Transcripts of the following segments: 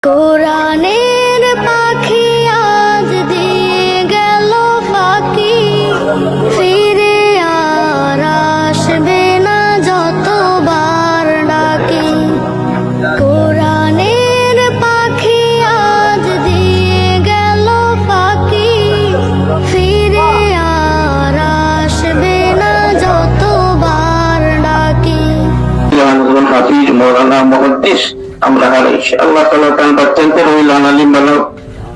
কোরআনের পাখি আজ দিয়ে গেল ফাঁকি, ফিরে আর আসবে না যতবার ডাকি। কোরআনের পাখি আজ দিয়ে গেল ফাঁকি, ফিরে আর আসবে না যতবার ডাকি। হাফিজ মৌলানা মুহাদ্দিস আমরা হারাইছি। আল্লাহ তাআলা তার বাচ্চাকে রইলান আলিম বানাও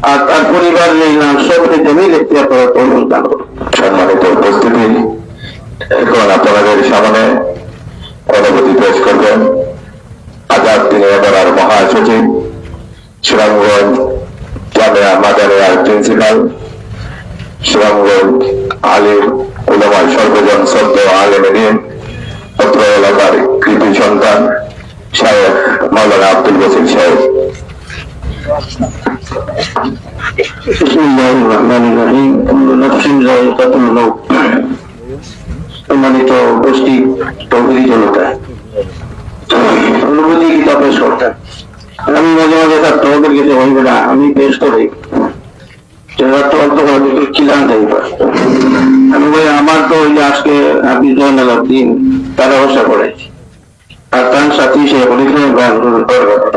আর তার পরিবার রইলান সবকে জমিয়ে দেখতে আপনারা তৌফিক দান করুন। সম্মানিত উপস্থিতি, এখন আপনাদের সামনে অনুভূতি পেশ করবেন আজাদ দিনের মহাসচিব, সুনামগঞ্জ জামিয়া মাদারিয়ার প্রিন্সিপাল, সুনামগঞ্জ আলিম উলামা সর্বজন সদ্য আলেমে দিন অত্র এলাকার কৃতি সন্তান শায়েখ মাওলানা আব্দুল বসির সাহেব। বিসমিল্লাহির রহমানির রহিম। কুল্লু নাফসিন যায়িকাতুল মাউত। সম্মানিত উপস্থিত তৌহিদি জনতা, অনুভূতি কিতা পেশ করতেন। আমি মাঝে মাঝে তার তোমাদের কাছে হইবে না, আমি পেশ করি কিলান যাইবা। আমি বলি আমার তো ওই যে আজকে হাফিজ জয়নাল আবদিন তারা ভাষা পড়াইছি আর তার সাথী সে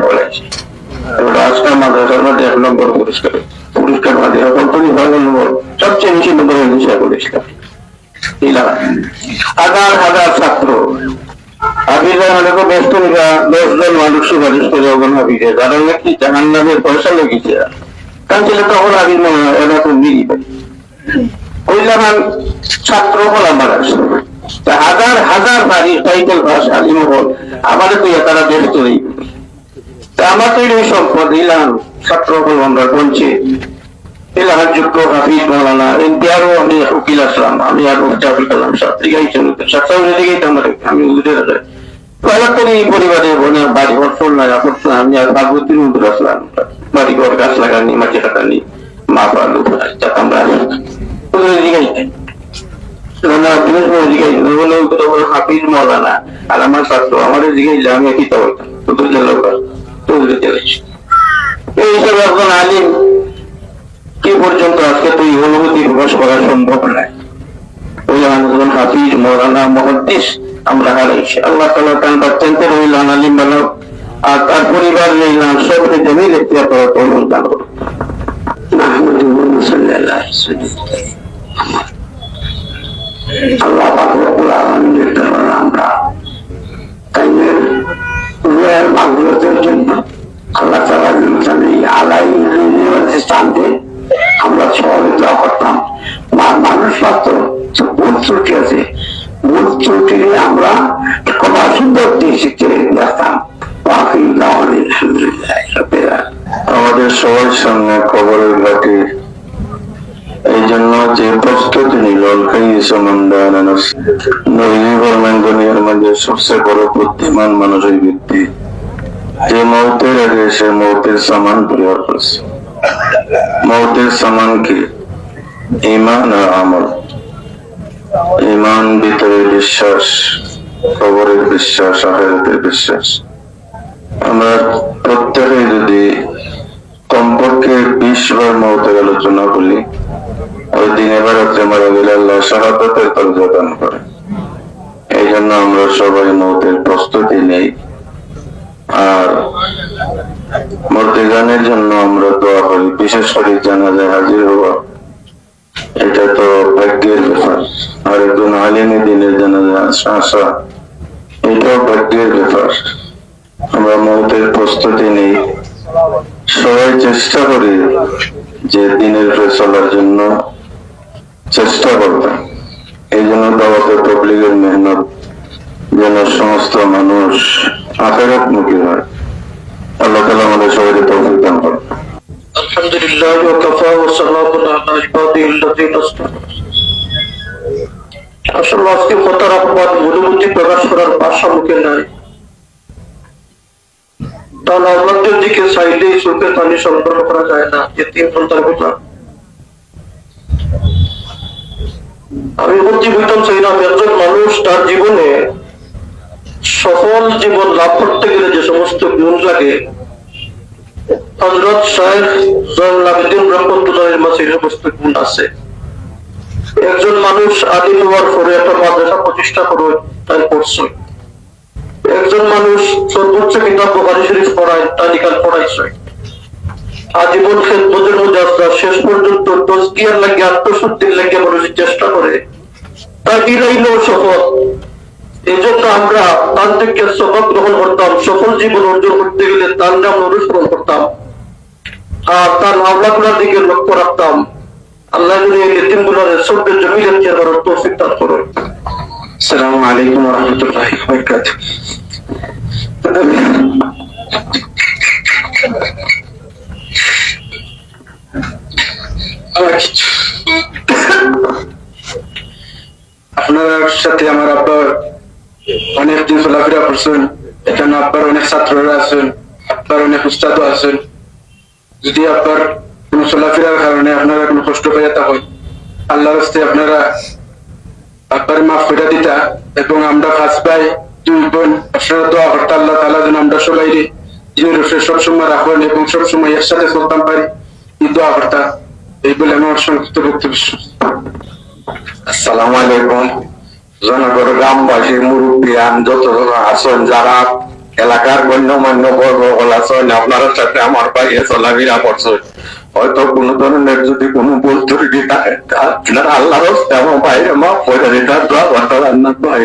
পড়াইছি। আজকাল মাদ্রাসার মধ্যে 1 নম্বর পুরস্কার বাদে নম্বর সবচেয়ে বেশি নম্বর হিসাব করেছিলাম। হাজার হাজার ছাত্র হাফিজের অনেক ব্যস্ত 10 জন মানুষ সুপারিশ করে ওখানে হাফিজে যারা নাকি জাহান্নামের পয়সা লেগেছে কারণ ছিল তখন হাফিজ মনে হয় এরা তো মিলি ওই জাহান ছাত্র বলা মারা হাজার হাজার বাড়ি সাইকেল ভাস আলিমহল আমাদের তো তারা ব্যস্ত নেই। আমার তো এই সম্পদ ইলাম ছাত্র হল আমরা বলছি যোগ্য হাফিজ মৌলানা এনপিআরও আমি উকিল আসলাম, আমি আর জাফর কালাম আমি পরিবারে বোনের বাড়ি ঘর করছিলাম, আমি আর ভাগবতীর মধ্যে আসলাম বাড়ি ঘর গাছ লাগানি মাটি কাটানি মা পালু আমরা হাফিজ মৌলানা আর আমার ছাত্র আমাদের জিজ্ঞাসা আমি কি বলতাম এই হিসাবে একজন আলিম কি পর্যন্ত আজকে তো এই অনুভূতি প্রকাশ করা সম্ভব নয়। ওই একজন হাফিজ মৌলানা মুহাদ্দিস আমরা হারাইছি। আল্লাহ তাআলা তার বাচ্চাকে রইলান আলিম বানাও আর তার পরিবার রইলান সবকে জমিয়ে দেখতে আপনারা তৌফিক দান করুন। আল্লাহ পাক রব্বুল আলামিনের দরবারে আমরা তাইনের রুহের মাগফিরাতের জন্য আল্লাহ তাআলা স্থানকে আমরা সবাই দোয়া করতাম। মানুষ মাত্র ভুল ত্রুটি আছে, ভুল ত্রুটি আমরা কমা সুন্দর দিয়ে শিখতে দেখতাম। আমাদের সবার সামনে কবরের ঘাটে এই জন্য যে প্রস্তুতি নিল দুনিয়ার মাঝে সবচেয়ে বড় বুদ্ধিমান মানুষ ওই ব্যক্তি যে মৌতের আগে সে মৌতের সামান পরিহার করছে। মৌতের সামান কি? ঈমান আর আমল। ঈমান ভিতরে বিশ্বাস, কবরের বিশ্বাস, আখিরাতের বিশ্বাস। আমরা প্রত্যেকে যদি কমপক্ষে 20 বার মৌতের আলোচনা বলি, ওই দিন এবার রাত্রে মারা গেলে আল্লাহ শাহাদাতের দরজা দান করে। এই জন্য আমরা সবাই মৌতের প্রস্তুতি নেই আর মর্তিগানের জন্য আমরা দোয়া করি। বিশেষ করে জানাজায় হাজির হওয়া এটা তো ভাগ্যের ব্যাপার, আর একজন আলিমে দিনের জানাজায় আসা এটাও ভাগ্যের ব্যাপার। আমরা মৌতের প্রস্তুতি নেই, সবাই চেষ্টা করি যে দিনের ফয়সালার জন্য চেষ্টা করবেন। এই জন্য দাওয়াতে তাবলীগের মেহনত যেন সমস্ত মানুষ আখিরাত মুখী হয়। আল্লাহ তাআলা আমাদের সবাইকে তৌফিক দান করুন। আলহামদুলিল্লাহ ওয়া কাফা ওয়া সালামুন আলা ইবাদিল্লাযিনা ইসতাফা। আসলে আজকে কথার অপবাদ অনুভূতি প্রকাশ করার ভাষা মুখে নাই। তাহলে আমাদের দিকে চাইলে চোখে পানি সংগ্রহ করা যায় না। এতিম সন্তান কথা আমি বলতে বুঝতাম চাইলাম একজন মানুষ তার জীবনে সফল জীবন লাভ করতে গেলে যে সমস্ত গুণ লাগে হযরত শাইখ জয়নুল আবেদিন রহমাতুল্লাহির মাঝে উপস্থিত আছে। একজন মানুষ আদিম হওয়ার পরে একটা মাদ্রাসা প্রতিষ্ঠা করে তাই পড়ছে। একজন মানুষ সর্বোচ্চ কিতাব বুখারী শরীফ পড়ায় তালিকাল পড়াইছে। আজীবন খেদমতের মধ্যে আসা শেষ পর্যন্ত তজকিয়ার লাগে আত্মশুদ্ধির লাগে মানুষ চেষ্টা করে তার ইলাইল সফল। এই জন্য আমরা তার থেকে সবক গ্রহণ করতাম, সফল জীবন অর্জন করতে গেলে তার নাম অনুসরণ করতাম আর তার মামলাগুলোর দিকে লক্ষ্য রাখতাম। আল্লাহ যদি এই নীতিগুলোর সবদের জমিলের চেয়ার তৌফিক দান করুন। আসসালামু আলাইকুম ওয়া রাহমাতুল্লাহি ওয়া বারাকাতুহু। আপনার সাথে আমার আব্বার অনেকদিন চলাফেরা করছেন, এখানে আব্বার অনেক ছাত্ররা আছেন, আব্বার অনেক উস্তাদও আছেন। যদি আব্বার কোন চলাফেরার কারণে আপনারা কোনো কষ্ট পেয়ে থাকেন, আল্লাহর হস্তে আপনারা আব্বারে মাফ করে দিতা এবং আমরা ফাঁস পাই দুই বোন আপনারা দোয়া করতে আল্লাহ তাআলা যেন আমরা সবাই সবসময় রাখবেন এবং সবসময় একসাথে চলতাম পারি, এই দোয়া করতা। এই বলে আমার সংক্ষিপ্ত বক্তব্য। আসসালামু আলাইকুম। জনগণ, গ্রামবাসী, মুরব্বিয়ান যত আছেন, যারা এলাকার গণ্যমান্য বর্গগুলো আছেন, আপনার সাথে আমার ভাইয়ে চলাফেরা করছেন, হয়তো কোনো ধরনের যদি কোনো ভুল ত্রুটি থাকে আপনারা আল্লাহর হস্তে আমার ভাইয়ের মাফ করে দিতে দোয়া করতে রান্না ভাই।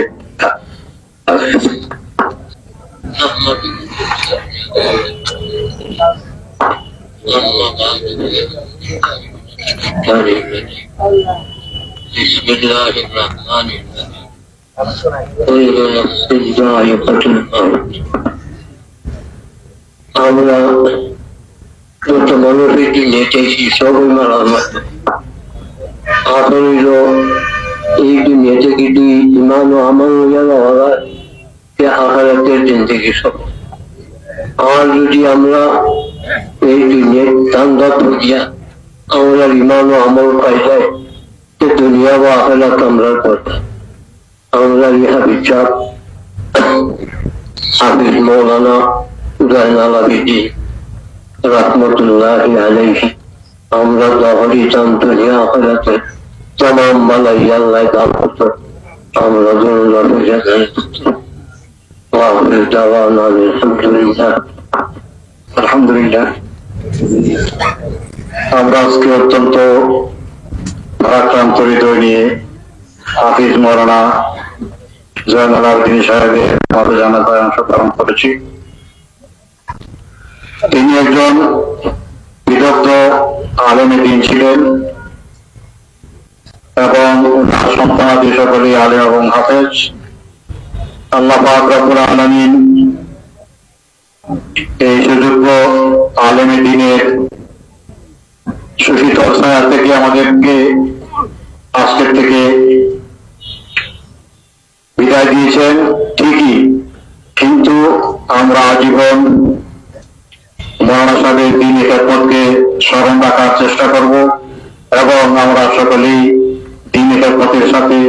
بسم الله الرحمن الرحيم خير نفس ذائقة الموت আমরা যত মানুষ এটি নেটেছি সবাই মারা আসল এই দুনিয়াতে যদি ইমান ও আমল যেন হয় সে আখিরাতের জিন্দেগি সব। আর যদি আমরা এই দুনিয়ার ধান্দা করিয়া আমরা ইমান ও আমল পাই যায় দুনিয়া বা আখিরাত আমরার কথা। আমরা ইহা বিচার হাফিজ মৌলানা জয়নাল আবেদিন রাহমাতুল্লাহি আলাইহি আমরা যখনই চান দুনিয়া আখিরাতে तमाम বালাই আল্লাহ দান করতে আমরা দুনিয়া বুঝে যাই। আলহামদুলিল্লাহ। আমরা আজকে অত্যন্ত ভারাক্রান্ত হৃদয় নিয়ে হাফিজ মৌলানা জয়নুল আবেদিন সাহেবের আমাদের জানাজায় অংশগ্রহণ করেছি। তিনি একজন বিদগ্ধ আলেমে দ্বীন ছিলেন এবং তার সন্তানাদি সকলেই আলেম এবং হাফেজ। আল্লাহ পাক রব্বুল আলামিন এই সুযোগ্য আলেমে দ্বীনের সুশীতল ছায়া থেকে আমাদেরকে আজকের থেকে বিদায় দিয়েছেন ঠিকই, কিন্তু আমরা আজীবন মৌলানা সাহেবের দ্বীনি খেদমতকে স্মরণ রাখার চেষ্টা করব এবং আমরা সকলেই দ্বীনি খেদমতের সাথে,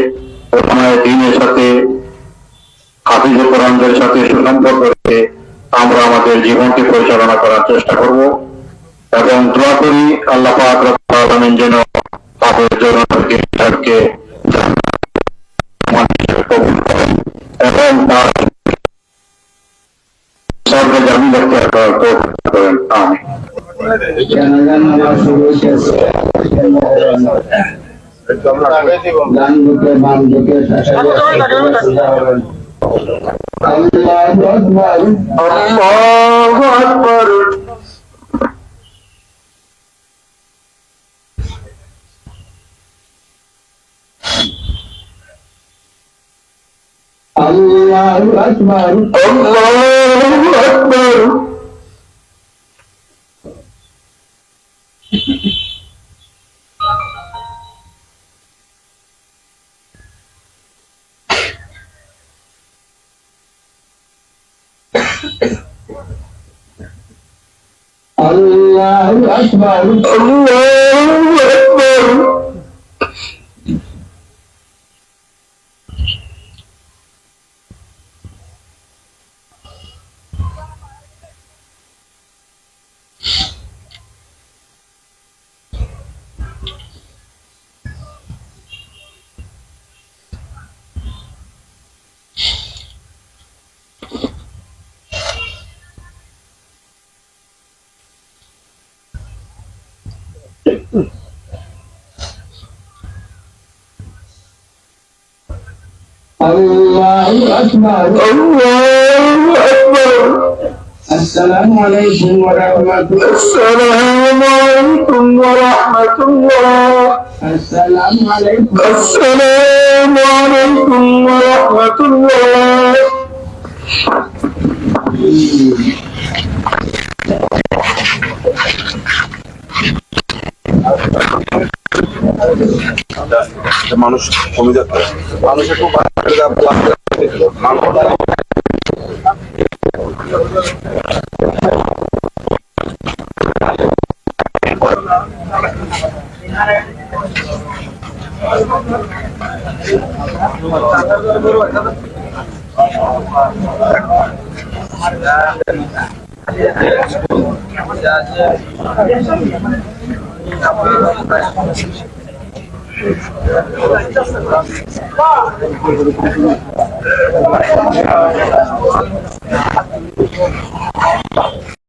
ওলামায়ে দ্বীনের সাথে, হাফিজে কোরআনদের সাথে সুসম্পর্ক রেখে আমরা আমাদের জীবনকে পরিচালনা করার চেষ্টা করব এবং দোয়া করি আল্লাহ পাক রব্বুল আলামিন যেন আমাদের জনগণকে কবুল করেন এবং তার স্বর্গে জামিন এখতিয়ার করার তৌফিক করেন। আমিন। আল্লাহু আকবার। আল্লাহু আকবার। আল্লাহু আকবার। আল্লাহু আকবার। আল্লাহু আকবার। Allahu Akbar. Allahu Akbar. Assalamualaikum warahmatullahi Assalamualaikum warahmatullah. Assalamualaikum. Assalamualaikum warahmatullah. মানুষ কমে যাচ্ছে, মানুষ একটু